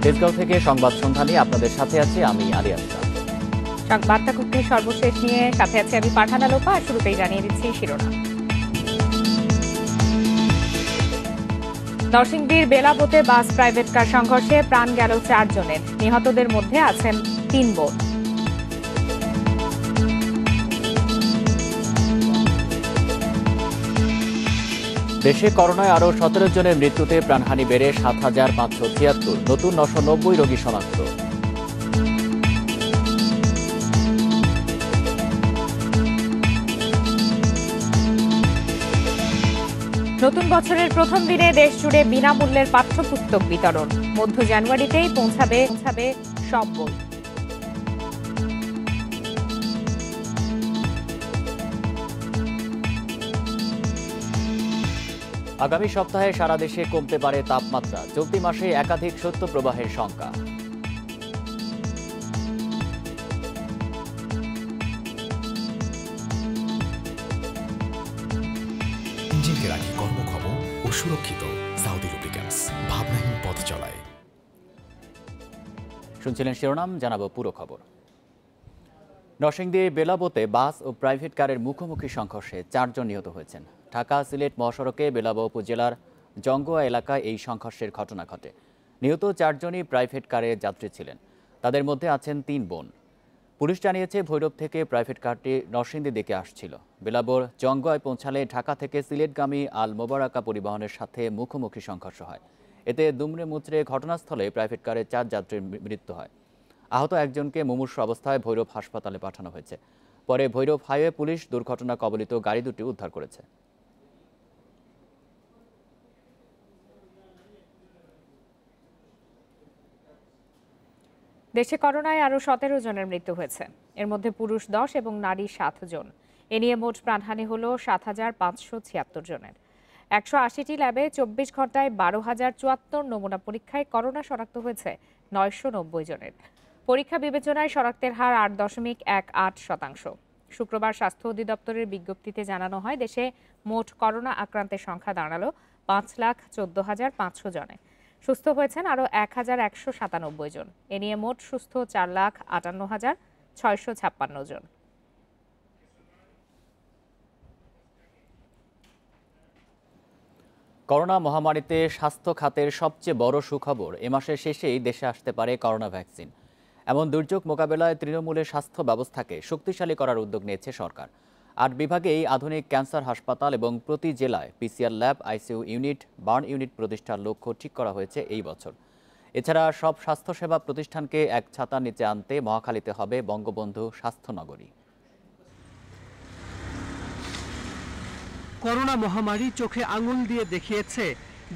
তেজগাঁও থেকে সংবাদ সন্ধ্যা নিয়ে আপনাদের সাথে আছি আমি আলিয়া। বার্তা কক্ষের সর্বশেষ নিয়ে সাথে আছে আমি পাঠানা লোপা। শুরুতেই জানিয়ে দিচ্ছি শিরোনাম। নরসিংদীর বেলাবোতে বাস প্রাইভেট কার সংঘর্ষে প্রাণ গেল 4 জনের, নিহতদের মধ্যে আছেন 3 বোন। দেশে করোনায় আরও 17 জনের মৃত্যুতে প্রাণহানি বেড়ে 7,576, নতুন 990 রোগী শনাক্ত। নতুন বছরের প্রথম দিনে দেশ জুড়ে বিনামূল্যের পাঠ্যপুস্তক বিতরণ, মধ্য জানুয়ারিতেই পৌঁছাবে সব বই। আগামী সপ্তাহে সারা দেশে কমতে পারে তাপমাত্রা, চলতি মাসে একাধিক শৈত্যপ্রবাহের শঙ্কা। ইঞ্জিনকে রাখি কর্মক্ষম ও সুরক্ষিত সাউদি লুব্রিক্যান্টস, ভাবনাহীন পথ চলায়। শুনছিলেন শিরোনাম, জানাবো পুরো খবর। নরসিংদী বেলাবোতে বাস ও প্রাইভেট কারের মুখোমুখি সংঘর্ষে 4 জন নিহত হয়েছেন। ঢাকা সিলেট মহাসড়কে বেলাবো উপজেলার জঙ্গোয়া এলাকায় এই সংঘর্ষের ঘটনা ঘটে। নিহত 4 জনই প্রাইভেট কারে যাত্রী ছিলেন, তাদের মধ্যে আছেন 3 বোন। পুলিশ জানিয়েছে ভৈরব থেকে প্রাইভেট কারটি নরসিংদীর দিকে আসছিল। বেলাবোর জঙ্গোয়ায় পৌঁছালে ঢাকা থেকে সিলেটগামী আল মোবারকা পরিবহনের সাথে মুখোমুখি সংঘর্ষ হয়। এতে দুমড়ে মুচড়ে ঘটনাস্থলে প্রাইভেট কারে 4 যাত্রীর মৃত্যু হয়। আহত একজনকে মুমূর্ষু অবস্থায় ভৈরব হাসপাতালে পাঠানো হয়েছে। পরে ভৈরব হাইওয়ে পুলিশ দুর্ঘটনা কবলিত গাড়ি দুটি উদ্ধার করেছে। দেশে করোনায় আরও 17 জনের মৃত্যু হয়েছে, এর মধ্যে পুরুষ 10 এবং নারী 7 জন। এ নিয়ে মোট প্রাণহানি হল 7,576 জনের। 180টি ল্যাবে 24 ঘন্টায় 12,074 নমুনা পরীক্ষায় করোনা শনাক্ত হয়েছে 990 জনের। পরীক্ষা বিবেচনায় শনাক্তের হার 8.18%। শুক্রবার স্বাস্থ্য অধিদপ্তরের বিজ্ঞপ্তিতে জানানো হয়, দেশে মোট করোনা আক্রান্তের সংখ্যা দাঁড়ালো 5,14,500 জনে। সুস্থ হয়েছেন আরও 1,197 জন। এ নিয়ে মোট সুস্থ 4,58,656 জন। করোনা মহামারীতে স্বাস্থ্য খাতের সবচেয়ে বড় সুখবর, এ মাসের শেষেই দেশে আসতে পারে করোনা ভ্যাকসিন। এমন দুর্যোগ মোকাবেলায় তৃণমূলের স্বাস্থ্য ব্যবস্থাকে শক্তিশালী করার উদ্যোগ নিয়েছে সরকার। 8 বিভাগেই আধুনিক ক্যান্সার হাসপাতাল এবং প্রতি জেলায় PCR lab, ICU unit, burn unit প্রতিষ্ঠার লক্ষ্য ঠিক করা হয়েছে এই বছর। এছাড়া সব স্বাস্থ্যসেবা প্রতিষ্ঠানকে এক ছাতার নিচে আনতে মহাখালীতে হবে বঙ্গবন্ধু স্বাস্থ্য নগরী। করোনা মহামারী চোখে আঙুল দিয়ে দেখিয়েছে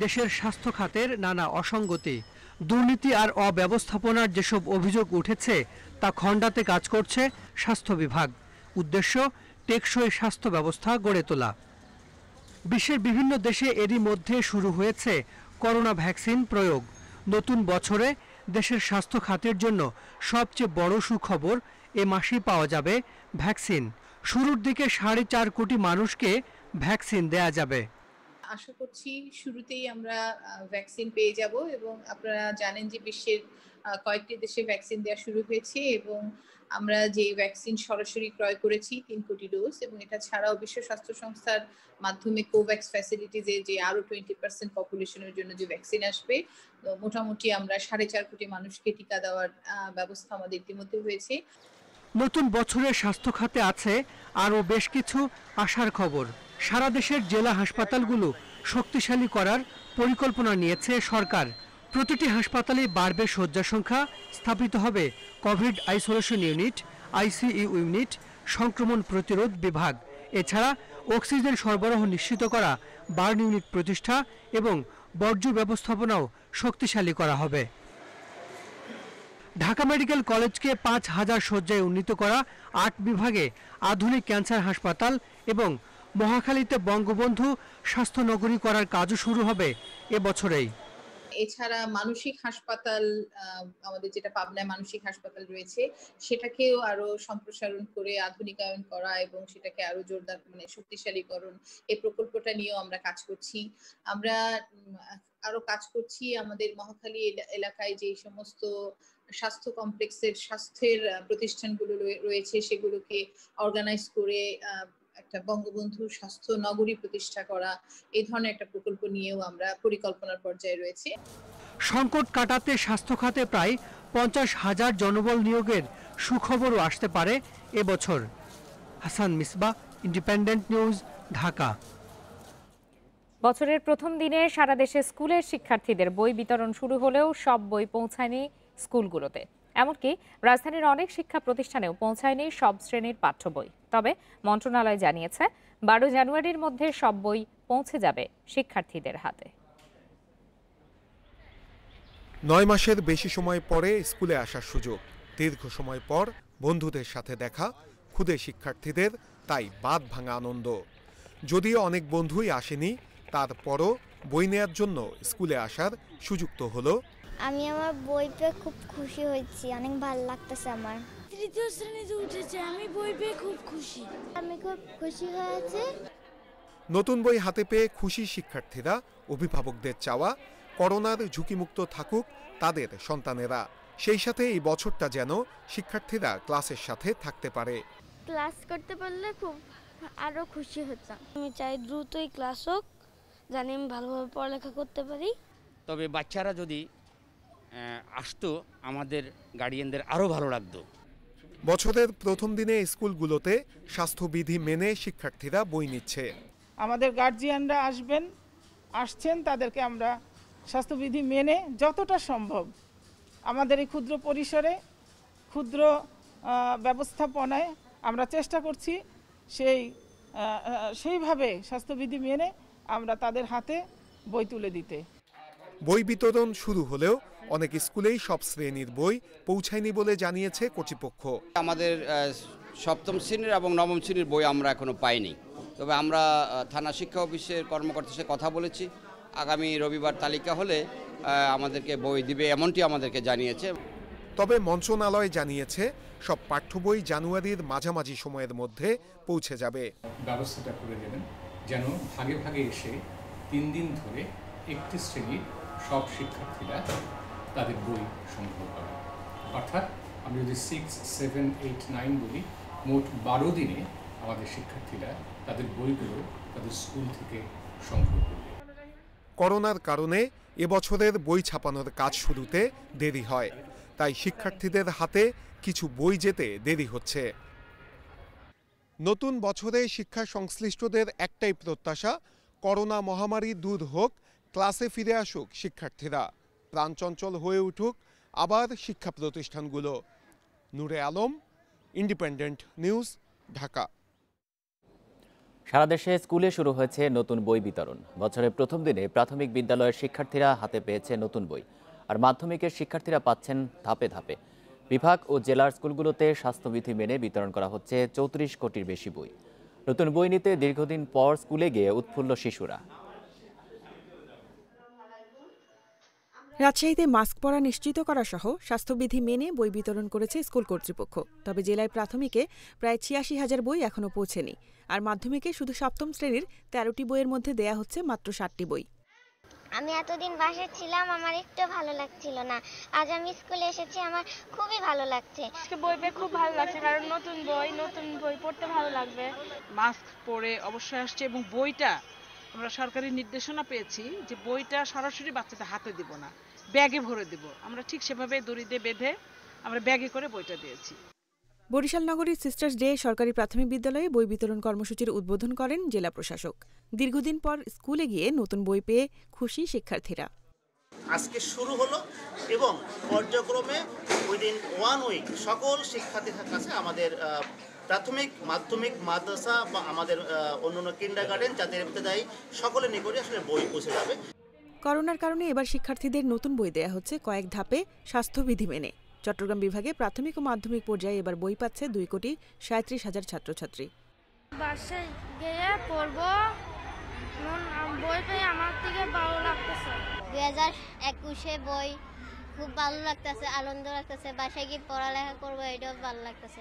দেশের স্বাস্থ্য খাতের নানা অসঙ্গতি। দুর্নীতি আর অব্যবস্থাপনার যেসব অভিযোগ উঠেছে তা খণ্ডাতে কাজ করছে স্বাস্থ্য বিভাগ। উদ্দেশ্য টেকসই স্বাস্থ্য ব্যবস্থা গড়ে তোলা। বিশ্বের বিভিন্ন দেশে এরই মধ্যে শুরু হয়েছে করোনা ভ্যাকসিন প্রয়োগ। নতুন বছরে দেশের স্বাস্থ্য খাতের জন্য সবচেয়ে বড় সুখবর, এ মাসেই পাওয়া যাবে ভ্যাকসিন। শুরুর দিকে 4.5 কোটি মানুষকে ভ্যাকসিন দেয়া যাবে। আশা করছি শুরুতেই আমরা ভ্যাকসিন পেয়ে যাব এবং আপনারা জানেন যে বিশ্বের কয়েকটি দেশে ভ্যাকসিন দেওয়া শুরু হয়েছে এবং আমরা যে ভ্যাকসিন সরাসরি ক্রয় করেছি 3 কোটি ডোজ, এবং এটা ছাড়াও বিশ্ব স্বাস্থ্য সংস্থার মাধ্যমে কোভ্যাক্স ফ্যাসিলিটিজে যে আরো 20% পপুলেশনের জন্য যে ভ্যাকসিন আসবে, মোটামুটি আমরা 4.5 কোটি মানুষকে টিকা দেওয়ার ব্যবস্থা আমাদের ইতিমধ্যে হয়েছে। নতুন বছরের স্বাস্থ্য খাতে আছে আরও বেশ কিছু আশার খবর। সারা দেশের জেলা হাসপাতালগুলো শক্তিশালী করার পরিকল্পনা নিয়েছে সরকার। প্রতিটি হাসপাতালে বাড়বে শয্যা সংখ্যা, স্থাপিত হবে Covid isolation unit, ICU unit, সংক্রমণ প্রতিরোধ বিভাগ। এছাড়া অক্সিজেন সরবরাহ নিশ্চিত করা, বার্ন ইউনিট প্রতিষ্ঠা এবং বর্জ্য ব্যবস্থাপনাও শক্তিশালী করা হবে। ঢাকা মেডিকেল কলেজকে 5,000 শয্যায় উন্নীত করা, 8 বিভাগে আধুনিক ক্যান্সার হাসপাতাল এবং মহাখালীতে বঙ্গবন্ধু স্বাস্থ্য নগরী করার কাজও শুরু হবে এবছরেই। এছাড়া মানসিক হাসপাতাল, আমাদের যেটা পাবনায় মানসিক হাসপাতাল রয়েছে, সেটাকেও আরো সম্প্রসারণ করে আধুনিকায়ন করা এবং সেটাকে আরো জোরদার শক্তিশালীকরণ, এই প্রকল্পটা নিয়েও আমরা কাজ করছি। আমরা আরো কাজ করছি আমাদের মহাখালী এলাকায় যে সমস্ত স্বাস্থ্য কমপ্লেক্সের স্বাস্থ্যের প্রতিষ্ঠানগুলো রয়েছে সেগুলোকে অর্গানাইজ করে একটা বঙ্গবন্ধু স্বাস্থ্য নগরী প্রতিষ্ঠা করা, এই ধরনের একটা প্রকল্প নিয়েও আমরা পরিকল্পনার পর্যায়ে রয়েছে। সংকট কাটাতে স্বাস্থ্য খাতে প্রায় 50,000 জনবল নিয়োগের সুখবরও আসতে পারে এবছর। Hasan Misbah, independent news, Dhaka. বছরের প্রথম দিনে সারা দেশে স্কুলের শিক্ষার্থীদের বই বিতরণ শুরু হলেও সব বই পৌঁছায়নি স্কুলগুলোতে। এমনকি রাজধানীর অনেক শিক্ষা প্রতিষ্ঠানেও পৌঁছায়নি সব শ্রেণীর পাঠ্য বই। তবে মন্ত্রণালয় জানিয়েছে 12 জানুয়ারির মধ্যে সব বই পৌঁছে যাবে শিক্ষার্থীদের হাতে। 9 মাসের বেশি সময় পরে স্কুলে আসার সুযোগ, দীর্ঘ সময় পর বন্ধুদের সাথে দেখা ক্ষুদে শিক্ষার্থীদের, তাই বাঁধ ভাঙা আনন্দ। যদিও অনেক বন্ধুই আসেনি, তারপরও বই নেয়ার জন্য স্কুলে আসার সুযোগ তো হলো। আমি আমার বই পেয়ে খুব খুশি হয়েছি, অনেক ভালো লাগতেছে আমার। তৃতীয় শ্রেণীতে উঠেছে, আমি বই পেয়ে খুব খুশি। আমি খুব খুশি হয়েছি। নতুন বই হাতে পেয়ে খুশি শিক্ষার্থীরা। অভিভাবকদের চাওয়া করোনার ঝুঁকিমুক্ত থাকুক তাদের সন্তানেরা, সেই সাথে এই বছরটা যেন শিক্ষার্থীরা ক্লাসের সাথে থাকতে পারে। ক্লাস করতে পারলে খুব আরো খুশি হতাম। আমি চাই দ্রুতই ক্লাস হোক, জানি আমি ভালোভাবে পড়ালেখা করতে পারি। তবে বাচ্চারা যদি আসতো আমাদের গার্ডিয়ানদের আরও ভালো লাগতো। বছরের প্রথম দিনে স্কুলগুলোতে স্বাস্থ্যবিধি মেনে শিক্ষার্থীরা বই নিচ্ছে। আমাদের গার্জিয়ানরা আসছেন, তাদেরকে আমরা স্বাস্থ্যবিধি মেনে যতটা সম্ভব আমাদের এই ক্ষুদ্র পরিসরে ক্ষুদ্র ব্যবস্থাপনায় আমরা চেষ্টা করছি সেইভাবে স্বাস্থ্যবিধি মেনে আমরা তাদের হাতে বই তুলে দিতে। বই বিতরণ শুরু হলেও অনেক স্কুলেই সব শ্রেণীর বই পৌঁছায়নি বলে জানিয়েছে কর্তৃপক্ষ। আমাদের সপ্তম শ্রেণীর এবং নবম শ্রেণীর বই আমরা এখনো পাইনি। তবে আমরা থানা শিক্ষা অফিসের কর্মকর্তার সাথে কথা বলেছি, আগামী রবিবার তালিকা হলে আমাদেরকে বই দিবে, এমনটি আমাদেরকে জানিয়েছে। তবে মন্ত্রণালয় জানিয়েছে সব পাঠ্য বই জানুয়ারির মাঝামাঝি সময়ের মধ্যে পৌঁছে যাবে। ব্যবস্থাটা করে দেবেন যেন ভাগে ভাগে এসে 3 দিন ধরে একটি শ্রেণীর সব শিক্ষার্থীরা তাদের বই সংগ্রহ করে। অর্থাৎ আমি যদি 6, 7, 8, 9 বলি, মোট 12 দিনে আমাদের শিক্ষার্থীরা তাদের বইগুলো তাদের স্কুল থেকে সংগ্রহ করবে। করোনার কারণে এবছরের বই ছাপানোর কাজ শুরুতে দেরি হয়, তাই শিক্ষার্থীদের হাতে কিছু বই যেতে দেরি হচ্ছে। নতুন বছরে শিক্ষা সংশ্লিষ্টদের একটাই প্রত্যাশা, করোনা মহামারী দূর হোক, ক্লাসে ফিরে আসুক শিক্ষার্থীরা, প্রাণচঞ্চল হয়ে উঠুক আবার শিক্ষা প্রতিষ্ঠানগুলো। নূরে আলম, ইন্ডিপেন্ডেন্ট নিউজ, ঢাকা। সারা দেশে স্কুলে শুরু হয়েছে নতুন বই বিতরণ। বছরের প্রথম দিনে প্রাথমিক বিদ্যালয়ের শিক্ষার্থীরা হাতে পেয়েছে নতুন বই, আর মাধ্যমিকের শিক্ষার্থীরা পাচ্ছেন ধাপে ধাপে। বিভাগ ও জেলার স্কুলগুলোতে স্বাস্থ্যবিধি মেনে বিতরণ করা হচ্ছে 34 কোটির বেশি বই। নতুন বই নিতে দীর্ঘদিন পর স্কুলে গিয়ে উৎফুল্ল শিশুরা। রাজশাহীতে মাস্ক পরা নিশ্চিত করা সহ স্বাস্থ্যবিধি মেনে বই বিতরণ করেছে স্কুল কর্তৃপক্ষ। তবে জেলায় প্রাথমিকে প্রায় 86,000 বই এখনও পৌঁছেনি, আর মাধ্যমিকে শুধু সপ্তম শ্রেণীর 13টি বইয়ের মধ্যে দেয়া হচ্ছে মাত্র 7টি বই। আমি এতদিন বাসায় ছিলাম, আমার একটু ভালো লাগছিল না। আজ আমি স্কুলে এসেছি, আমার খুবই ভালো লাগছে। বই পেয়ে খুব ভালো লাগছে, কারণ নতুন বই পড়তে ভালো লাগবে। মাস্ক পরে অবশ্যই আসছে, এবং বইটা আমরা সরকারি নির্দেশনা পেয়েছি যে বইটা সরাসরি বাচ্চাদের হাতে দিব না, ব্যাগে ভরে দেব। আমরা ঠিক সেভাবে দড়ি দিয়ে বেঁধে আমরা ব্যাগে করে বইটা দিয়েছি। বরিশাল নগরীর সিস্টার্স ডে সরকারি প্রাথমিক বিদ্যালয়ে বই বিতরণ কর্মসূচির উদ্বোধন করেন জেলা প্রশাসক। দীর্ঘদিন পর স্কুলে গিয়ে নতুন বই পেয়ে খুশি শিক্ষার্থীরা। আজকে শুরু হলো এবং পর্যায়ক্রমে উইদিন 1 উইক সকল শিক্ষার্থীদের কাছে আমাদের প্রাথমিক, মাধ্যমিক, মাদ্রাসা বা আমাদের অন্যান্য কিন্ডারগার্টেন, জাতীয় বিদ্যালয় সকলের নিকটে আসলে বই পৌঁছে যাবে। করোনার কারণে এবার শিক্ষার্থীদের নতুন বই দেয়া হচ্ছে কয়েক ধাপে স্বাস্থ্যবিধি মেনে। চট্টগ্রাম বিভাগে প্রাথমিক ও মাধ্যমিক পর্যায়ে এবার বই পাচ্ছে 2,37,000 ছাত্রছাত্রী। বাসায় গিয়ে পড়বো, বই পেয়ে আমার থেকে ভালো লাগতেছে। 2021 বই খুব ভালো লাগতেছে, আনন্দ লাগতেছে। বাসায় গিয়ে পড়ালেখা করবো, এটাও ভালো লাগতেছে।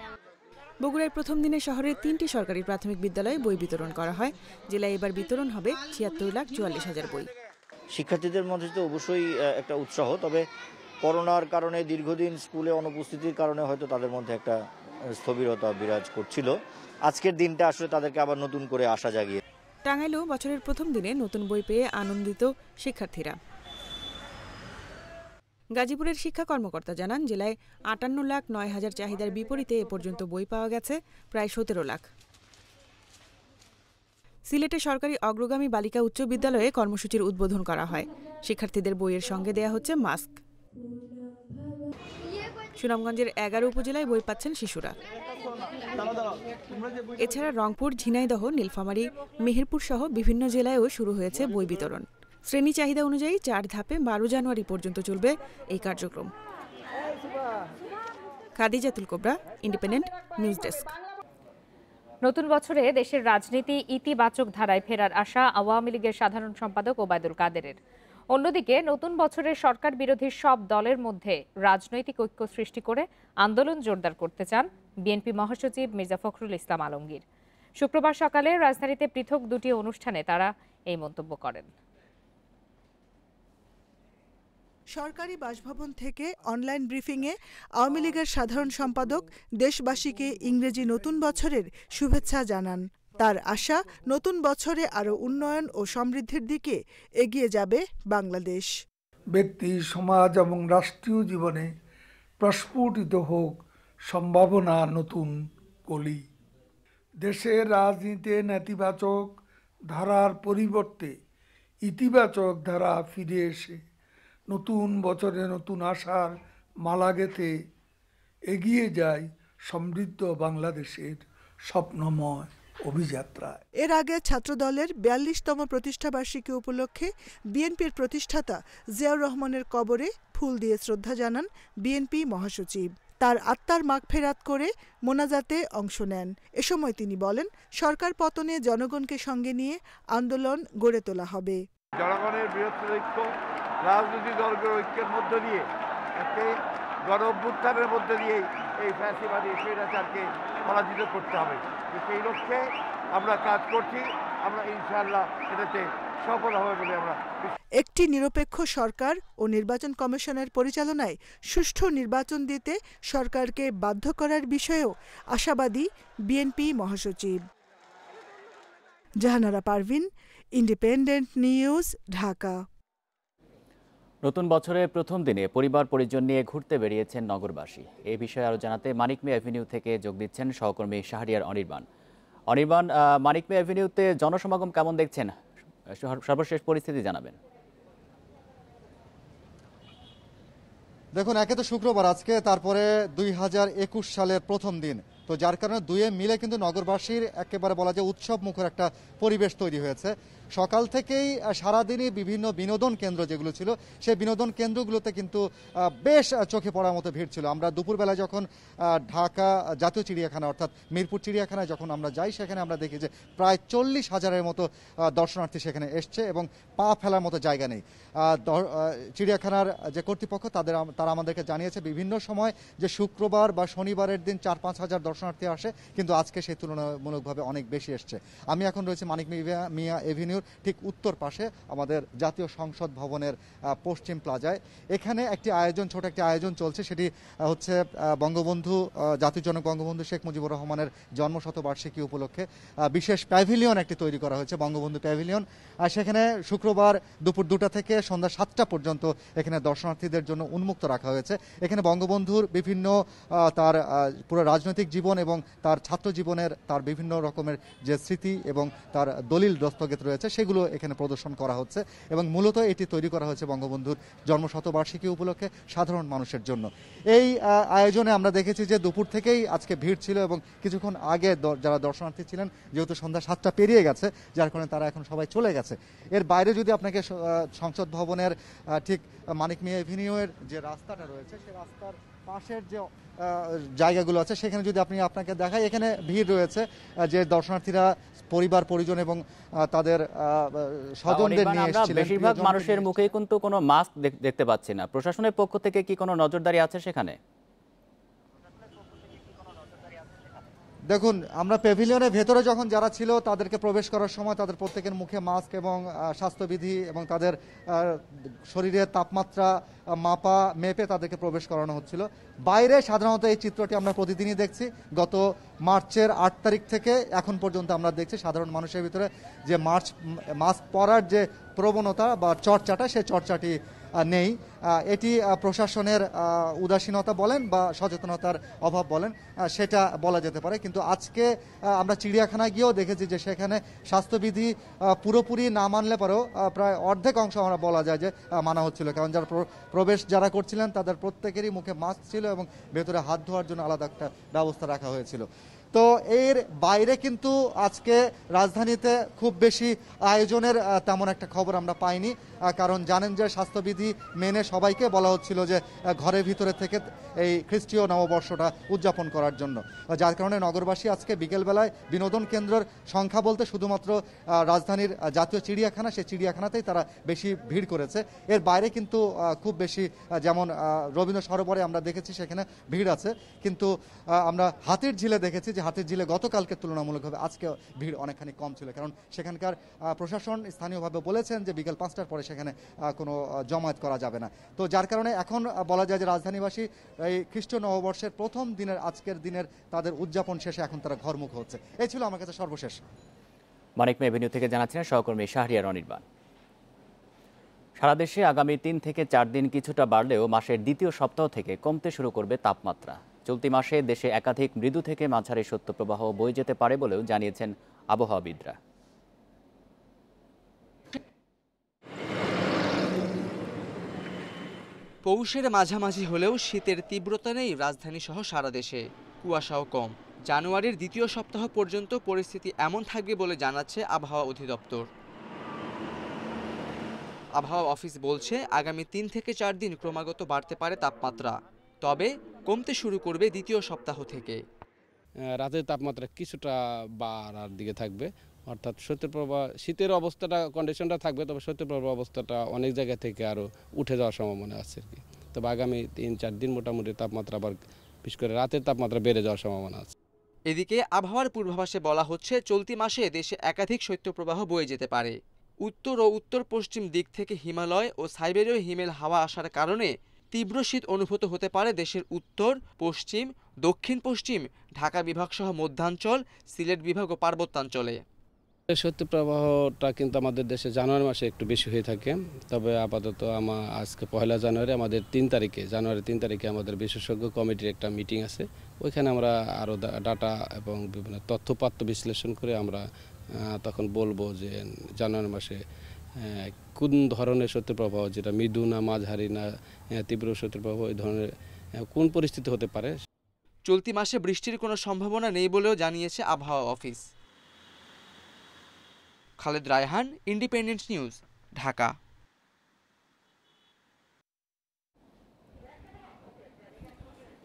বগুড়ায় প্রথম দিনে শহরের 3টি সরকারি প্রাথমিক বিদ্যালয়ে বই বিতরণ করা হয়। জেলায় এবার বিতরণ হবে 76,44,000 বই। শিক্ষার্থীদের মধ্যে তো অবশ্যই একটা উৎসাহ, তবে করোনার কারণে দীর্ঘদিন স্কুলে অনুপস্থিতির কারণে হয়তো তাদের মধ্যে একটা স্থবিরতা বিরাজ করছিল। আজকের দিনটা আসলে তাদেরকে আবার নতুন করে আশা জাগিয়ে। টাঙ্গাইলেও বছরের প্রথম দিনে নতুন বই পেয়ে আনন্দিত শিক্ষার্থীরা। গাজীপুরের শিক্ষা কর্মকর্তা জানান, জেলায় ৫৮,০৯,০০০ চাহিদার বিপরীতে এ পর্যন্ত বই পাওয়া গেছে প্রায় ১৭ লাখ। সিলেটে সরকারি অগ্রগামী বালিকা উচ্চ বিদ্যালয়ে কর্মসূচির উদ্বোধন করা হয়। শিক্ষার্থীদের বইয়ের সঙ্গে দেয়া হচ্ছে মাস্ক। সুনামগঞ্জের ১১ উপজেলায় বই পাচ্ছেন শিশুরা। এছাড়া রংপুর, ঝিনাইদহ, নীলফামারী, মেহেরপুর সহ বিভিন্ন জেলায়ও শুরু হয়েছে বই বিতরণ। শ্রেণী চাহিদা অনুযায়ী ৪ ধাপে ১২ জানুয়ারি পর্যন্ত চলবে এই কার্যক্রম। খাদিজাতুল কোবরা, ইন্ডিপেন্ডেন্ট নিউজ ডেস্ক। নতুন বছরে দেশের রাজনীতি ইতিবাচক ধারায় ফেরার আশা আওয়ামী লীগের সাধারণ সম্পাদক ওবায়দুল কাদেরের। অন্যদিকে নতুন বছরের সরকার বিরোধী সব দলের মধ্যে রাজনৈতিক ঐক্য সৃষ্টি করে আন্দোলন জোরদার করতে চান বিএনপি মহাসচিব মির্জা ফখরুল ইসলাম আলমগীর। শুক্রবার সকালে রাজধানীতে পৃথক দুটি অনুষ্ঠানে তারা এই মন্তব্য করেন। সরকারি বাসভবন থেকে অনলাইন ব্রিফিংয়ে আওয়ামী লীগের সাধারণ সম্পাদক দেশবাসীকে ইংরেজি নতুন বছরের শুভেচ্ছা জানান। তার আশা, নতুন বছরে আরও উন্নয়ন ও সমৃদ্ধির দিকে এগিয়ে যাবে বাংলাদেশ। ব্যক্তি, সমাজ এবং রাষ্ট্রীয় জীবনে প্রস্ফুটিত হোক সম্ভাবনা নতুন কলি। দেশের রাজনীতিতে নেতিবাচক ধারার পরিবর্তে ইতিবাচক ধারা ফিরে এসে নতুন বছরে নতুন আশার মালা গেঁথে এগিয়ে যায় সমৃদ্ধ বাংলাদেশের স্বপ্নময় অভিযাত্রা। এর আগে ছাত্রদলের ৪২তম প্রতিষ্ঠাবার্ষিকী উপলক্ষে বিএনপির প্রতিষ্ঠাতা জিয়াউর রহমানের কবরে ফুল দিয়ে শ্রদ্ধা জানান বিএনপি মহাসচিব। তার আত্মার মাগফেরাত করে মোনাজাতে অংশ নেন। এ সময় তিনি বলেন, সরকার পতনে জনগণকে সঙ্গে নিয়ে আন্দোলন গড়ে তোলা হবে। জনগণের বৃহত্তর ঐক্য, রাজনৈতিক দলগুলোর ঐক্যের মধ্য দিয়ে, একটি গণ অভ্যুত্থানের মধ্য দিয়ে এই ফ্যাসিবাদী স্বৈরাচারকে পরাজিত করতে হবে। সেই লক্ষ্যে আমরা কাজ করছি। আমরা ইনশাআল্লাহ এটাতে সফল হবে বলে আমরা। একটি নিরপেক্ষ সরকার ও নির্বাচন কমিশনের পরিচালনায় সুষ্ঠু নির্বাচন দিতে সরকারকে বাধ্য করার বিষয়েও আশাবাদী বিএনপি মহাসচিব। Jahanara Parvin, independent news, Dhaka. নতুন বছরের প্রথম দিনে পরিবার পরিজন নিয়ে ঘুরতে বেরিয়েছেন নগরবাসী। এই বিষয়ে আরও জানাতে মানিক মে অ্যাভিনিউ থেকে যোগ দিচ্ছেন সহকর্মী শাহরিয়ার অনির্বাণ। অনির্বাণ, মানিক মে অ্যাভিনিউতে জনসমাগম কেমন দেখছেন? সর্বশেষ পরিস্থিতি জানাবেন। দেখুন, একে তো শুক্রবার আজকে, তারপরে 2021 সালের প্রথম দিন, তো যার কারণে দুয়ে মিলে কিন্তু নগরবাসীর একেবারে বলা যায় উৎসব মুখর একটা পরিবেশ তৈরি হয়েছে। সকাল থেকেই সারাদিনই বিভিন্ন বিনোদন কেন্দ্র যেগুলো ছিল, সেই বিনোদন কেন্দ্রগুলোতে কিন্তু বেশ চোখে পড়ার মতো ভিড় ছিল। আমরা দুপুরবেলায় যখন ঢাকা জাতীয় চিড়িয়াখানা অর্থাৎ মিরপুর চিড়িয়াখানায় যখন আমরা যাই, সেখানে আমরা দেখি যে প্রায় 40,000-এর মতো দর্শনার্থী সেখানে এসছে এবং পা ফেলার মতো জায়গা নেই। চিড়িয়াখানার যে কর্তৃপক্ষ তারা আমাদেরকে জানিয়েছে বিভিন্ন সময় যে শুক্রবার বা শনিবারের দিন 4-5 হাজার দর্শনার্থী আসে, কিন্তু আজকে সেই তুলনামূলকভাবে অনেক বেশি এসছে। আমি এখন রয়েছে মানিক মিয়া এভিনিউ ঠিক উত্তর পাশে আমাদের জাতীয় সংসদ ভবনের পশ্চিম প্লাজায়। এখানে ছোট একটি আয়োজন চলছে, সেটি হচ্ছে বঙ্গবন্ধু জাতির জনক বঙ্গবন্ধু শেখ মুজিবুর রহমানের জন্মশতবার্ষিকী উপলক্ষে বিশেষ প্যাভিলিয়ন একটি তৈরি করা হয়েছে, বঙ্গবন্ধু প্যাভিলিয়ন। আর সেখানে শুক্রবার দুপুর 2টা থেকে সন্ধ্যা 7টা পর্যন্ত এখানে দর্শনার্থীদের জন্য উন্মুক্ত রাখা হয়েছে। এখানে বঙ্গবন্ধুর বিভিন্ন তার পুরো রাজনৈতিক জীবন এবং তার ছাত্র জীবনের তার বিভিন্ন রকমের যে স্মৃতি এবং তার দলিল দস্তগত রয়েছে সেগুলো এখানে প্রদর্শন করা হচ্ছে এবং মূলত এটি তৈরি করা হয়েছে বঙ্গবন্ধুর জন্মশতবার্ষিকী উপলক্ষে সাধারণ মানুষের জন্য। এই আয়োজনে আমরা দেখেছি যে দুপুর থেকেই আজকে ভিড় ছিল এবং কিছুক্ষণ আগে যারা দর্শনার্থী ছিলেন, যেহেতু সন্ধ্যা 7টা পেরিয়ে গেছে, যার কারণে তারা এখন সবাই চলে গেছে। এর বাইরে যদি আপনাকে সংসদ ভবনের ঠিক মানিক মিয়া এভিনিউয়ের যে রাস্তাটা রয়েছে, সেই রাস্তার পাশের যে জায়গাগুলো আছে সেখানে যদি আপনাকে দেখাই, এখানে ভিড় রয়েছে যে দর্শনার্থীরা পরিবার পরিজন এবং তাদের স্বজনদের নিয়ে এসেছিলেন। বেশিরভাগ মানুষের মুখেই কিন্তু কোনো মাস্ক দেখতে পাচ্ছি না। প্রশাসনের পক্ষ থেকে কি কোনো নজরদারি আছে সেখানে? দেখুন, আমরা প্যাভিলিয়নের ভেতরে যখন যারা ছিল তাদেরকে প্রবেশ করার সময় তাদের প্রত্যেকের মুখে মাস্ক এবং স্বাস্থ্যবিধি এবং তাদের শরীরের তাপমাত্রা মেপে তাদেরকে প্রবেশ করানো হচ্ছিল। বাইরে সাধারণত এই চিত্রটি আমরা প্রতিদিনই দেখছি। গত মার্চের 8 তারিখ থেকে এখন পর্যন্ত আমরা দেখছি সাধারণ মানুষের ভিতরে যে মাস্ক পরার যে প্রবণতা বা চর্চাটা, সেই চর্চাটি নেই। এটি প্রশাসনের উদাসীনতা বলেন বা সচেতনতার অভাব বলেন, সেটা বলা যেতে পারে। কিন্তু আজকে আমরা চিড়িয়াখানায় গিয়েও দেখেছি যে সেখানে স্বাস্থ্যবিধি পুরোপুরি না মানলে পরেও প্রায় অর্ধেক অংশ আমরা বলা যায় যে মানা হচ্ছিল, কারণ যারা প্রবেশ যারা করছিলেন তাদের প্রত্যেকেরই মুখে মাস্ক ছিল এবং ভেতরে হাত ধোয়ার জন্য আলাদা একটা ব্যবস্থা রাখা হয়েছিল। তো এর বাইরে কিন্তু আজকে রাজধানীতে খুব বেশি আয়োজনের তেমন একটা খবর আমরা পাইনি, কারণ জানেন যে স্বাস্থ্যবিধি মেনে সবাইকে বলা হচ্ছিল যে ঘরের ভিতরে থেকে এই খ্রিস্টীয় নববর্ষটা উদযাপন করার জন্য, যার কারণে নগরবাসী আজকে বিকেলবেলায় বিনোদন কেন্দ্রের সংখ্যা বলতে শুধুমাত্র রাজধানীর জাতীয় চিড়িয়াখানা, সেই চিড়িয়াখানাতেই তারা বেশি ভিড় করেছে। এর বাইরে কিন্তু খুব বেশি, যেমন রবীন্দ্র সরোবরে আমরা দেখেছি সেখানে ভিড় আছে, কিন্তু আমরা হাতির ঝিলে দেখেছি যে হাতির ঝিলে গতকালকে তুলনামূলকভাবে আজকে ভিড় অনেকখানি কম ছিল, কারণ সেখানকার প্রশাসন স্থানীয়ভাবে বলেছেন যে বিকেল 5টার পরে সেখানে কোনো জমায়েত করা যাবে না। তো যার কারণে এখন বলা যায় যে রাজধানীবাসী এই খ্রিস্টীয় নববর্ষের প্রথম দিনের আজকের দিনের তাদের উদযাপন শেষে এখন তারা ঘরমুখ হচ্ছে। এই ছিল আমার কাছে সর্বশেষ। মানিক এভিনিউ থেকে জানাচ্ছেন সহকর্মী শাহরিয়ার অনির্বাণ। সারা দেশে আগামী 3 থেকে 4 দিন কিছুটা বাড়লেও মাসের দ্বিতীয় সপ্তাহ থেকে কমতে শুরু করবে তাপমাত্রা। চলতি মাসে দেশে একাধিক মৃদু থেকে মাঝারি শৈত্যপ্রবাহ বয়ে যেতে পারে বলেও জানিয়েছেন আবহাওয়াবিদরা। পৌষের মাঝামাঝি হলেও শীতের তীব্রতা নেই রাজধানী সহ সারা দেশে, কুয়াশাও কম। জানুয়ারির দ্বিতীয় সপ্তাহ পর্যন্ত পরিস্থিতি এমন থাকবে বলে জানাচ্ছে আবহাওয়া অধিদপ্তর। আবহাওয়া অফিস বলছে আগামী 3 থেকে 4 দিন ক্রমাগত বাড়তে পারে তাপমাত্রা, তবে কমতে শুরু করবে দ্বিতীয় সপ্তাহ থেকে। রাতের তাপমাত্রা কিছুটা বাড়ার দিকে থাকবে, অর্থাৎ শৈত্যপ্রবাহ শীতের অবস্থাটা কন্ডিশনটা থাকবে, তবে শৈত্যপ্রবাহ অবস্থাটা অনেক জায়গা থেকে আরও উঠে যাওয়ার সম্ভাবনা আছে আর কি। তবে আগামী 3-4 দিন মোটামুটি তাপমাত্রা আবার বিশেষ করে রাতের তাপমাত্রা বেড়ে যাওয়ার সম্ভাবনা আছে। এদিকে আবহাওয়ার পূর্বাভাসে বলা হচ্ছে চলতি মাসে দেশে একাধিক শৈত্যপ্রবাহ বয়ে যেতে পারে। উত্তর ও উত্তর পশ্চিম দিক থেকে হিমালয় ও সাইবেরীয় হিমেল হাওয়া আসার কারণে তীব্র শীত অনুভূত হতে পারে দেশের উত্তর, পশ্চিম, দক্ষিণ পশ্চিম, ঢাকা বিভাগ সহ মধ্যাঞ্চল, সিলেট বিভাগ ও পার্বত্যাঞ্চলে। শৈত্যপ্রবাহটা কিন্তু আমাদের দেশে জানুয়ারি মাসে একটু বেশি হয়ে থাকে, তবে আপাতত আজকে 1 জানুয়ারি আমাদের জানুয়ারি 3 তারিখে আমাদের বিশেষজ্ঞ কমিটির একটা মিটিং আছে। ওইখানে আমরা আরও ডাটা এবং বিভিন্ন তথ্যপাত্র বিশ্লেষণ করে আমরা তখন বলবো যে জানুয়ারি মাসে কোন ধরনের শৈত্যপ্রবাহ, যেটা মৃদু না মাঝারি না তীব্র শৈত্যপ্রবাহ, এই ধরনের কোন পরিস্থিতি হতে পারে। চলতি মাসে বৃষ্টির কোনো সম্ভাবনা নেই বলেও জানিয়েছে আবহাওয়া office. Khaled Raihan, independent news, Dhaka.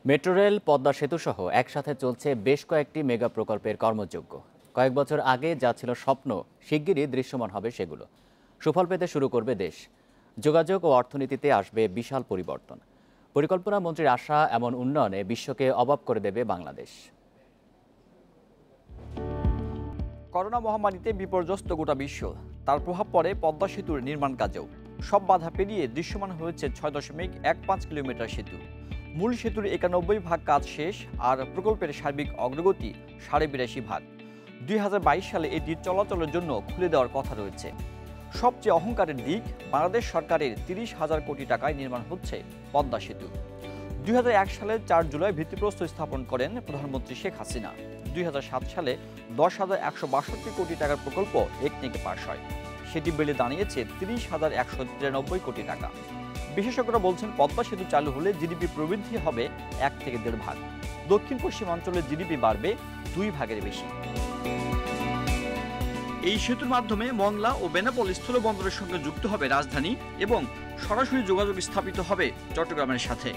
Metro rail, Padma সেতু সহ একসাথে চলছে বেশ কয়েকটি মেগা প্রকল্পের কর্মযজ্ঞ। কয়েক বছর আগে যা ছিল স্বপ্ন, শিগগিরই দৃশ্যমান হবে সেগুলো। সুফল পেতে শুরু করবে দেশ। যোগাযোগ ও অর্থনীতিতে আসবে বিশাল পরিবর্তন। পরিকল্পনা মন্ত্রীর আশা, এমন উন্নয়নে বিশ্বকে অবাক করে দেবে বাংলাদেশ। করোনা মহামারীতে বিপর্যস্ত গোটা বিশ্ব, তার প্রভাব পড়ে পদ্মা সেতুর নির্মাণ কাজেও। সব বাধা পেরিয়ে দৃশ্যমান হয়েছে 6.15 কিলোমিটার সেতু। মূল সেতুর 91% কাজ শেষ, আর প্রকল্পের সার্বিক অগ্রগতি 82.5%। 2022 সালে এটি চলাচলের জন্য খুলে দেওয়ার কথা রয়েছে। সবচেয়ে অহংকারের দিক, বাংলাদেশ সরকারের 30,000 কোটি টাকায় নির্মাণ হচ্ছে পদ্মা সেতু। 2001 সালে 4 জুলাই ভিত্তিপ্রস্তর স্থাপন করেন প্রধানমন্ত্রী শেখ হাসিনা। 2007 সালে 10,162 কোটি টাকার প্রকল্প একনেকে পাস হয়। সেটি বেড়ে দাঁড়িয়েছে 30,193 কোটি টাকা। বিশেষজ্ঞরা বলছেন পদ্মা সেতু চালু হলে জিডিপি প্রবৃদ্ধি হবে 1 থেকে 1.5 ভাগ। দক্ষিণ পশ্চিম অঞ্চলের জিডিপি বাড়বে 2 ভাগের বেশি। এই সেতুর মাধ্যমে মংলা ও বেনাপোল স্থলবন্দরের সঙ্গে যুক্ত হবে রাজধানী এবং সরাসরি যোগাযোগ স্থাপিত হবে চট্টগ্রামের সাথে।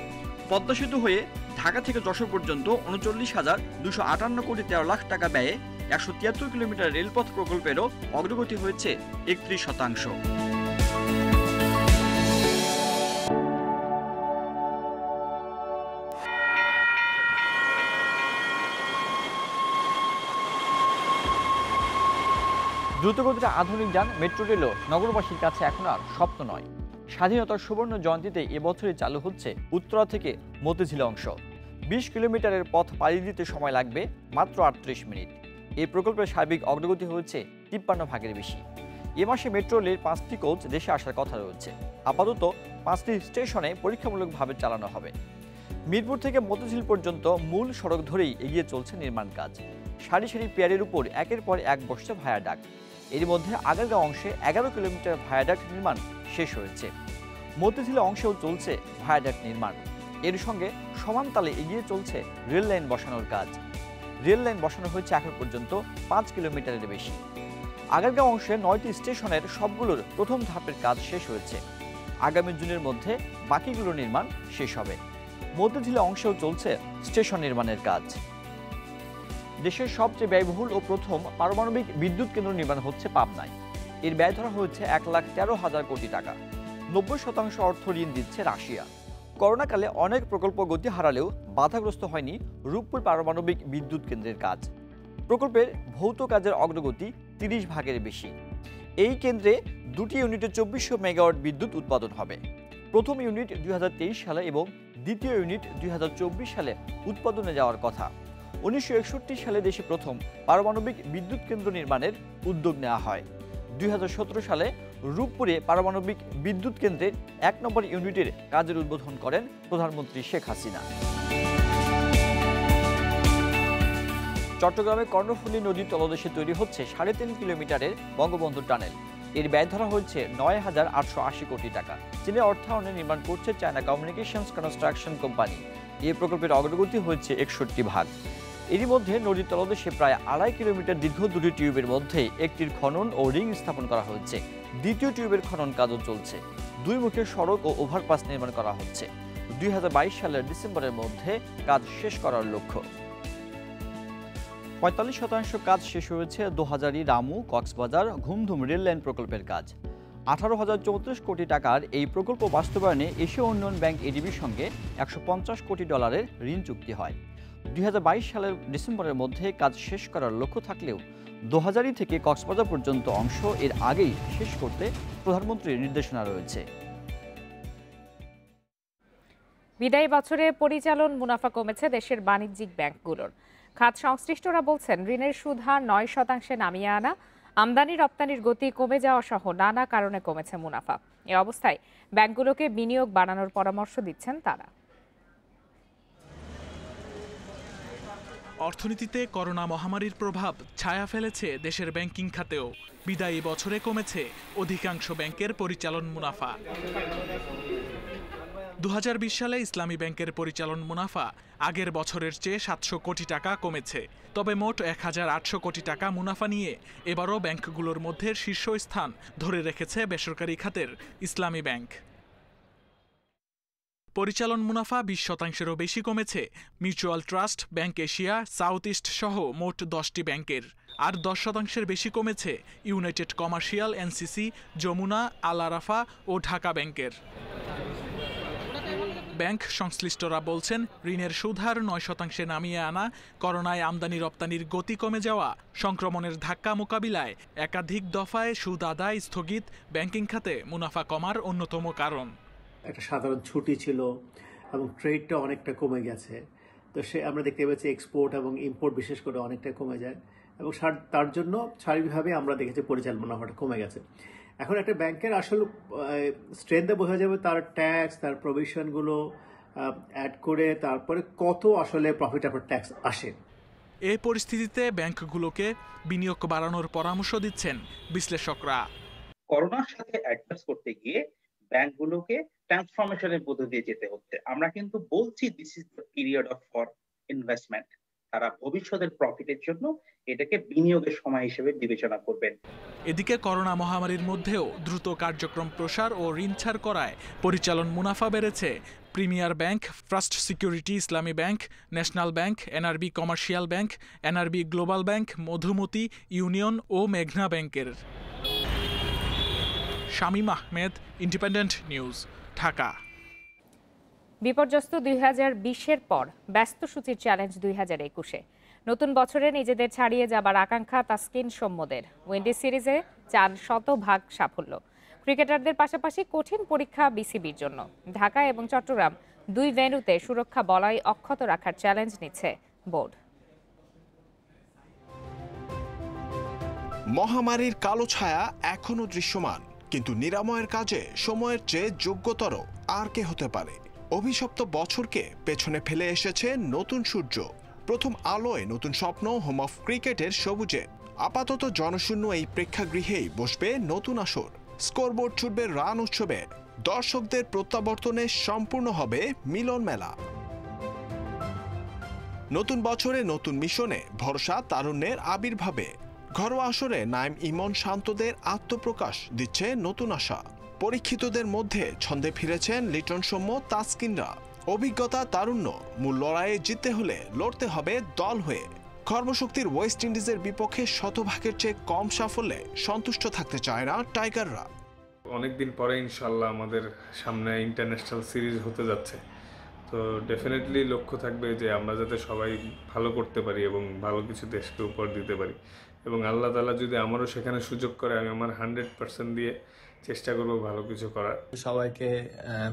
পদ্মা সেতু হয়ে ঢাকা থেকে যশোর পর্যন্ত 39,258 কোটি 13 লাখ টাকা ব্যয়ে 173 কিলোমিটার রেলপথ প্রকল্পেরও অগ্রগতি হয়েছে 31%। দ্রুতগতিতে আধুনিক যান মেট্রো রেলও নগরবাসীর কাছে এখন আর স্বপ্ন নয়। স্বাধীনতার সুবর্ণ জয়ন্তীতে এবছরই চালু হচ্ছে উত্তরা থেকে মতিঝিল অংশ। 20 কিলোমিটারের পথ পাড়ি দিতে সময় লাগবে মাত্র 38 মিনিট। এই প্রকল্পের সার্বিক অগ্রগতি হয়েছে 53 ভাগের বেশি। এ মাসে মেট্রো রেলের 5টি কোচ দেশে আসার কথা রয়েছে। আপাতত 5টি স্টেশনে পরীক্ষামূলকভাবে চালানো হবে। মিরপুর থেকে মতিঝিল পর্যন্ত মূল সড়ক ধরেই এগিয়ে চলছে নির্মাণ কাজ। সারি সারি পেয়ারের উপর একের পর এক বসছে ভায়াডাক্ট। এর মধ্যে আগারগাঁও অংশে 11 কিলোমিটার ভায়াডাক্ট নির্মাণ শেষ হয়েছে। মতিঝিল অংশেও চলছে ভায়াডাক্ট নির্মাণ। এর সঙ্গে সমান তালে এগিয়ে চলছে রেল লাইন বসানোর কাজ। রেল লাইন বসানো হয়েছে এখন পর্যন্ত 5 কিলোমিটারের বেশি। আগারগাঁও অংশে 9টি স্টেশনের সবগুলোর প্রথম ধাপের কাজ শেষ হয়েছে। আগামী জুনের মধ্যে বাকিগুলো নির্মাণ শেষ হবে। মতিঝিল অংশেও চলছে স্টেশন নির্মাণের কাজ। দেশের সবচেয়ে ব্যয়বহুল ও প্রথম পারমাণবিক বিদ্যুৎ কেন্দ্র নির্মাণ হচ্ছে পাবনায়। এর ব্যয় ধরা হয়েছে 1,13,000 কোটি টাকা। 90% অর্থ ঋণ দিচ্ছে রাশিয়া। করোনাকালে অনেক প্রকল্প গতি হারালেও বাধাগ্রস্ত হয়নি রূপপুর পারমাণবিক বিদ্যুৎ কেন্দ্রের কাজ। প্রকল্পের ভৌত কাজের অগ্রগতি 30 ভাগের বেশি। এই কেন্দ্রে 2টি ইউনিটে 2400 মেগাওয়াট বিদ্যুৎ উৎপাদন হবে। প্রথম ইউনিট 2023 সালে এবং দ্বিতীয় ইউনিট 2024 সালে উৎপাদনে যাওয়ার কথা। 1961 সালে দেশে প্রথম পারমাণবিক বিদ্যুৎ কেন্দ্র নির্মাণের উদ্যোগ নেওয়া হয়। 2017 সালে রূপপুরে পারমাণবিক বিদ্যুৎ কেন্দ্রের 1 নম্বর ইউনিটের কাজের উদ্বোধন করেন প্রধানমন্ত্রী শেখ হাসিনা। চট্টগ্রামে কর্ণফুলী নদীর তলদেশে তৈরি হচ্ছে 3.5 কিলোমিটারের বঙ্গবন্ধু টানেল। এর ব্যয় ধরা হয়েছে 9,880 কোটি টাকা। চীনের অর্থায়নে নির্মাণ করছে চায়না কমিউনিকেশনস কনস্ট্রাকশন কোম্পানি। এই প্রকল্পের অগ্রগতি হয়েছে 61 ভাগ। এরই মধ্যে নদীর তলদেশে প্রায় 2.5 কিলোমিটার দীর্ঘ 2টি টিউবের মধ্যে একটির খনন ও রিং স্থাপন করা হয়েছে। দ্বিতীয় টিউবের খনন কাজও চলছে। 2 মুখের সড়ক ও ওভারপাস নির্মাণ করা হচ্ছে। 2022 সালের ডিসেম্বরের মধ্যে কাজ শেষ করার লক্ষ্য। 45% কাজ শেষ হয়েছে দোহাজারী রামু কক্সবাজার ঘুমধুম রেল লাইন প্রকল্পের কাজ। 18,034 কোটি টাকার এই প্রকল্প বাস্তবায়নে এশীয় উন্নয়ন ব্যাংক এডিবির সঙ্গে $150 কোটি ঋণ চুক্তি হয়। 2022 সালের ডিসেম্বরের মধ্যে কাজ শেষ করার লক্ষ্য থাকলেও দোহাজারী থেকে কক্সবাজার পর্যন্ত অংশ এর আগেই শেষ করতে প্রধানমন্ত্রীর নির্দেশনা রয়েছে। বিদায়ী বছরে পরিচালন মুনাফা কমেছে দেশের বাণিজ্যিক ব্যাংকগুলোর। খাত সংশ্লিষ্টরা বলছেন ঋণের সুদ হার 9% নামিয়ে আনা, আমদানি রপ্তানির গতি কমে যাওয়া সহ নানা কারণে কমেছে মুনাফা। এ অবস্থায় ব্যাংকগুলোকে বিনিয়োগ বাড়ানোর পরামর্শ দিচ্ছেন তারা। অর্থনীতিতে করোনা মহামারীর প্রভাব ছায়া ফেলেছে দেশের ব্যাংকিং খাতেও। বিদায়ী বছরে কমেছে অধিকাংশ ব্যাংকের পরিচালন মুনাফা। 2020 সালে ইসলামী ব্যাংকের পরিচালন মুনাফা আগের বছরের চেয়ে 700 কোটি টাকা কমেছে। তবে মোট 1,800 কোটি টাকা মুনাফা নিয়ে এবারও ব্যাংকগুলোর মধ্যে শীর্ষস্থান ধরে রেখেছে বেসরকারি খাতের ইসলামী ব্যাংক। পরিচালন মুনাফা 20%-এরও বেশি কমেছে mutual trust, bank Asia, south east সহ মোট 10টি ব্যাংকের। আর 10%-এর বেশি কমেছে ইউনাইটেড কমার্শিয়াল, এনসিসি, যমুনা, আল আরাফা ও ঢাকা ব্যাংকের। ব্যাংক সংশ্লিষ্টরা বলছেন ঋণের সুদ হার 9%-এ নামিয়ে আনা, করোনায় আমদানি রপ্তানির গতি কমে যাওয়া, সংক্রমণের ধাক্কা মোকাবিলায় একাধিক দফায় সুদ আদায় স্থগিত ব্যাংকিং খাতে মুনাফা কমার অন্যতম কারণ। একটা সাধারণ ছুটি ছিল এবং ট্রেডটা অনেকটা কমে গেছে। তো আমরা দেখতে পাচ্ছি এক্সপোর্ট এবং ইম্পোর্ট বিশেষ করে অনেকটা কমে যায় এবং তার জন্য স্বাভাবিকভাবে আমরা দেখেছি পরিচালন মুনাফাটা কমে গেছে। এখন একটা ব্যাংকের আসলে স্ট্রেংথে বোঝা যাবে তার ট্যাক্স, তার প্রভিশনগুলো অ্যাড করে তারপরে কত আসলে প্রফিট আফটার ট্যাক্স আসে। এই পরিস্থিতিতে ব্যাংকগুলোকে বিনিয়োগ বাড়ানোর পরামর্শ দিচ্ছেন বিশ্লেষকরা। করোনার সাথে অ্যাডজাস্ট করতে গিয়ে ব্যাংকগুলোকে ট্রান্সফরমেশনের মধ্য দিয়ে যেতে হচ্ছে। আমরা কিন্তু বলছি this is the period of for investment. তারা ভবিষ্যতের প্রফিটের জন্য এটাকে বিনিয়োগের সময় হিসেবে বিবেচনা করবেন। এদিকে করোনা মহামারীর মধ্যেও দ্রুত কার্যক্রম প্রসার ও ঋণ ছাড় করায় পরিচালন মুনাফা বেড়েছে premier bank, first security Islami bank, national bank, NRB commercial bank, NRB global bank, Madhumati, union ও মেঘনা ব্যাংকের। Shamim Ahmed, independent news, Dhaka. বিপর্যস্ত 2020-এর পর ব্যস্ত সূচির চ্যালেঞ্জ 2021-এ। নতুন বছরে নিজেদের ছাড়িয়ে যাবার আকাঙ্ক্ষা তাসকিন সৌম্যদের। উইন্ডিজ সিরিজে 400% সাফল্য। ক্রিকেটারদের পাশাপাশি কঠিন পরীক্ষা বিসিবির জন্য। ঢাকা এবং চট্টগ্রাম 2 ভেন্যুতে সুরক্ষা বলয় অক্ষত রাখার চ্যালেঞ্জ নিচ্ছে বোর্ড। মহামারীর কালো ছায়া এখনো দৃশ্যমান, কিন্তু নিরাময়ের কাজে সময়ের চেয়ে যোগ্যতর আর কে হতে পারে? অভিশপ্ত বছরকে পেছনে ফেলে এসেছে নতুন সূর্য। প্রথম আলোয় নতুন স্বপ্ন হোম অফ ক্রিকেটের সবুজে। আপাতত জনশূন্য এই প্রেক্ষাগৃহেই বসবে নতুন আসর। স্কোরবোর্ড ছুটবে রান উৎসবে। দর্শকদের প্রত্যাবর্তনে সম্পূর্ণ হবে মিলন মেলা। নতুন বছরে নতুন মিশনে ভরসা তারুণ্যের আবির্ভাবে। ঘরোয়া আসরে নাইম ইমন শান্তদের আত্মপ্রকাশ দিচ্ছে নতুন আশা। পরীক্ষিতদের মধ্যে ছন্দে ফিরেছেন লিটন সৌম্য তাসকিনরা। অভিজ্ঞতা তারুণ্য, মূল লড়াইয়ে জিততে হলে লড়তে হবে দল হয়ে। কর্মশক্তির ওয়েস্ট ইন্ডিজের বিপক্ষে শতভাগের চেয়ে কম সাফল্যে সন্তুষ্ট থাকতে চায় না টাইগাররা। অনেকদিন পরে ইনশাল্লাহ আমাদের সামনে ইন্টারন্যাশনাল সিরিজ হতে যাচ্ছে, তো ডেফিনেটলি লক্ষ্য থাকবে যে আমরা যাতে সবাই ভালো করতে পারি এবং ভালো কিছু দেশকে উপহার দিতে পারি, এবং আল্লাহ তাআলা যদি আমারও সেখানে সুযোগ করে আমি আমার 100% দিয়ে চেষ্টা করব ভালো কিছু করার। সবাইকে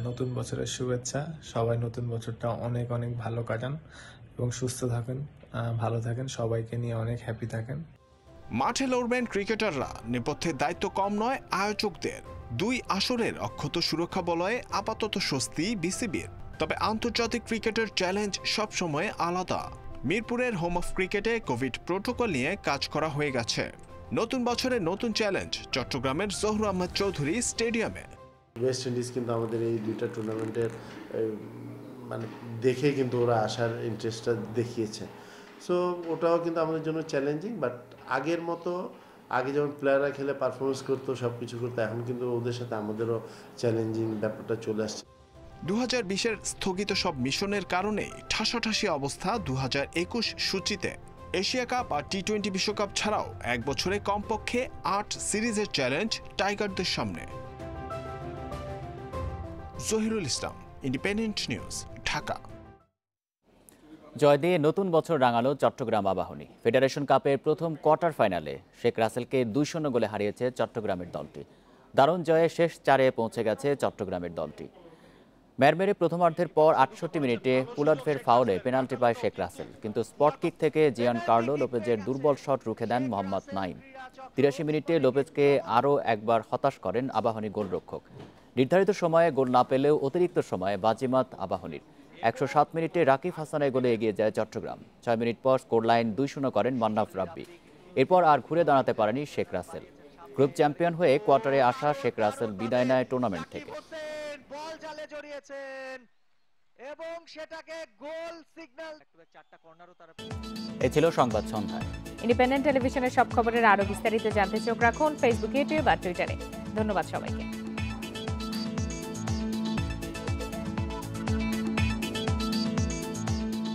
নতুন বছরের শুভেচ্ছা। সবাই নতুন বছরটা অনেক অনেক ভালো কাটান এবং সুস্থ থাকেন, ভালো থাকেন, সবাইকে নিয়ে অনেক হ্যাপি থাকেন। মাঠে লড়বেন ক্রিকেটাররা, নেপথ্যের দায়িত্ব কম নয় আয়োজকদের। 2 আসরের অক্ষত সুরক্ষা বলয়ে আপাতত স্বস্তি বিসিবির। তবে আন্তর্জাতিক ক্রিকেটের চ্যালেঞ্জ সবসময় আলাদা। মিরপুরের হোম অফ ক্রিকেটে কোভিড প্রোটোকল নিয়ে কাজ করা হয়ে গেছে। নতুন বছরে নতুন চ্যালেঞ্জ চট্টগ্রামের জহুর আহমদ চৌধুরী স্টেডিয়ামে। ওয়েস্ট ইন্ডিজ কিন্তু আমাদের এই 2টা টুর্নামেন্টের মানে দেখে কিন্তু ওরা আসার ইন্টারেস্টটা দেখিয়েছে। সো ওটাও কিন্তু আমাদের জন্য চ্যালেঞ্জিং, বাট আগের মতো আগে যেমন প্লেয়াররা খেলে পারফরমেন্স করতো, সব কিছু করতো, এখন কিন্তু ওদের সাথে আমাদেরও চ্যালেঞ্জিং ব্যাপারটা চলে আসছে। 2020-এর স্থগিত সব মিশনের কারণে ঠাসাঠাসি অবস্থা 2021 সূচিতে। এশিয়া কাপ আর টি-20 বিশ্বকাপ ছাড়াও এক বছরে কমপক্ষে 8 সিরিজের চ্যালেঞ্জ টাইগারদের সামনে। জহিরুল ইসলাম, ইন্ডিপেন্ডেন্ট নিউজ, ঢাকা। জয় দিয়ে নতুন বছর রাঙালো চট্টগ্রাম আবাহনী। ফেডারেশন কাপের প্রথম কোয়ার্টার ফাইনালে শেখ রাসেলকে 2-0 গোলে হারিয়েছে চট্টগ্রামের দলটি। দারুণ জয়ে শেষ 4-এ পৌঁছে গেছে চট্টগ্রামের দলটি। ম্যারমেরে প্রথমার্ধের পর 68 মিনিটে পুলাডফের ফাউলে পেনাল্টি পায় শেখ রাসেল, কিন্তু স্পট কিক থেকে জিয়ান কার্লো লোপেজের দুর্বল শট রুখে দেন মোহাম্মদ নাইম। 83 মিনিটে লোপেজকে আরও একবার হতাশ করেন আবাহনী গোলরক্ষক। নির্ধারিত সময়ে গোল না পেলেও অতিরিক্ত সময়ে বাজিমাত আবাহনীর। 107 মিনিটে রাকিব হাসানের গোলে এগিয়ে যায় চট্টগ্রাম। 6 মিনিট পর স্কোরলাইন 2-0 করেন মান্নাফ রাব্বি। এরপর আর ঘুরে দাঁড়াতে পারেনি শেখ রাসেল। গ্রুপ চ্যাম্পিয়ন হয়ে কোয়ার্টারে আসা শেখ রাসেল বিদায় নেয় টুর্নামেন্ট থেকে। বল জালে জড়িয়েছেন এবং সেটাকে গোল সিগন্যাল। চারটা কর্নারও তারা। এ ছিল সংবাদ সন্ধ্যায়। ইন্ডিপেন্ডেন্ট টেলিভিশনের সব খবরের আরো বিস্তারিত জানতে চোখ রাখুন ফেসবুক, ইউটিউব আর টুইটারে। ধন্যবাদ সবাইকে।